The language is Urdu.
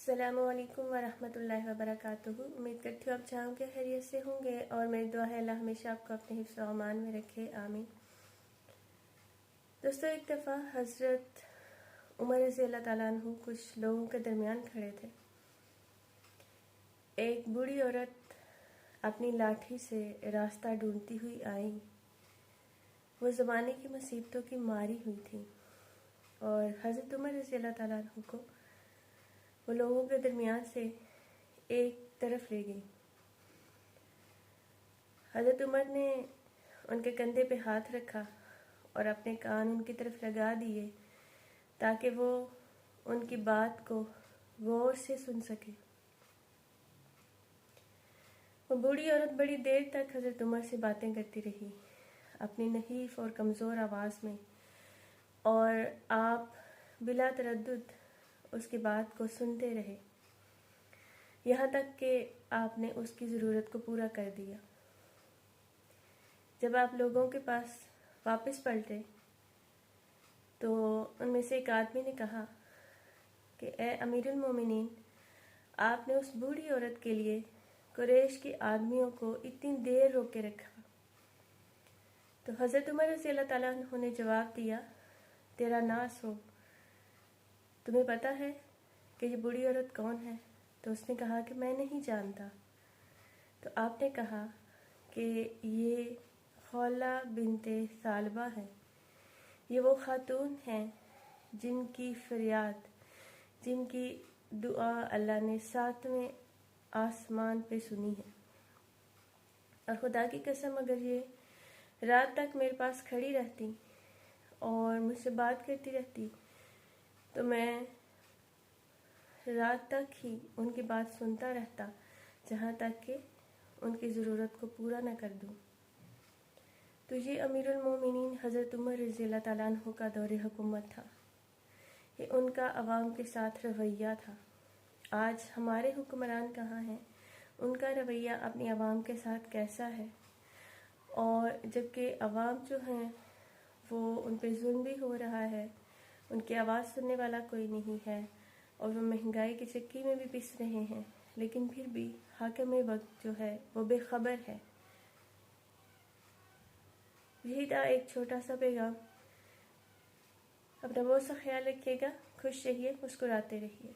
السلام علیکم ورحمۃ اللہ وبرکاتہ۔ امید کرتی ہوں آپ چاہوں کے خیریت سے ہوں گے، اور میری دعا ہے اللہ ہمیشہ آپ کو اپنے حفظ و امان میں رکھے، آمین۔ دوستو، ایک دفعہ حضرت عمر رضی اللہ تعالیٰ عنہ کچھ لوگوں کے درمیان کھڑے تھے۔ ایک بوڑھی عورت اپنی لاٹھی سے راستہ ڈھونڈتی ہوئی آئی۔ وہ زمانے کی مصیبتوں کی ماری ہوئی تھی، اور حضرت عمر رضی اللہ تعالیٰ عنہ کو وہ لوگوں کے درمیان سے ایک طرف لے گئی۔ حضرت عمر نے ان کے کندھے پہ ہاتھ رکھا اور اپنے کان ان کی طرف لگا دیے تاکہ وہ ان کی بات کو غور سے سن سکے۔ وہ بوڑھی عورت بڑی دیر تک حضرت عمر سے باتیں کرتی رہی، اپنی نحیف اور کمزور آواز میں، اور آپ بلا تردد اس کی بات کو سنتے رہے، یہاں تک کہ آپ نے اس کی ضرورت کو پورا کر دیا۔ جب آپ لوگوں کے پاس واپس پلٹے تو ان میں سے ایک آدمی نے کہا کہ اے امیر المومنین، آپ نے اس بوڑھی عورت کے لیے قریش کے آدمیوں کو اتنی دیر روکے رکھا۔ تو حضرت عمر رضی اللہ تعالیٰ عنہ نے جواب دیا، تیرا ناس ہو، تمہیں پتہ ہے کہ یہ بوڑھی عورت کون ہے؟ تو اس نے کہا کہ میں نہیں جانتا۔ تو آپ نے کہا کہ یہ خولہ بنت ثعلبہ ہے، یہ وہ خاتون ہیں جن کی فریاد، جن کی دعا اللہ نے 7ویں آسمان پہ سنی ہے، اور خدا کی قسم اگر یہ رات تک میرے پاس کھڑی رہتی اور مجھ سے بات کرتی رہتی تو میں رات تک ہی ان کی بات سنتا رہتا، جہاں تک کہ ان کی ضرورت کو پورا نہ کر دوں۔ تو یہ امیر المومنین حضرت عمر رضی اللہ تعالیٰ عنہ کا دور حکومت تھا، یہ ان کا عوام کے ساتھ رویہ تھا۔ آج ہمارے حکمران کہاں ہیں؟ ان کا رویہ اپنی عوام کے ساتھ کیسا ہے؟ اور جبکہ عوام جو ہیں وہ ان پہ ظلم بھی ہو رہا ہے، ان کی آواز سننے والا کوئی نہیں ہے، اور وہ مہنگائی کی چکی میں بھی پس رہے ہیں، لیکن پھر بھی حاکم وقت جو ہے وہ بے خبر ہے۔ یہی تھا ایک چھوٹا سا پیغام۔ اپنا بہت سا خیال رکھیے گا، خوش رہیے، مسکراتے رہیے۔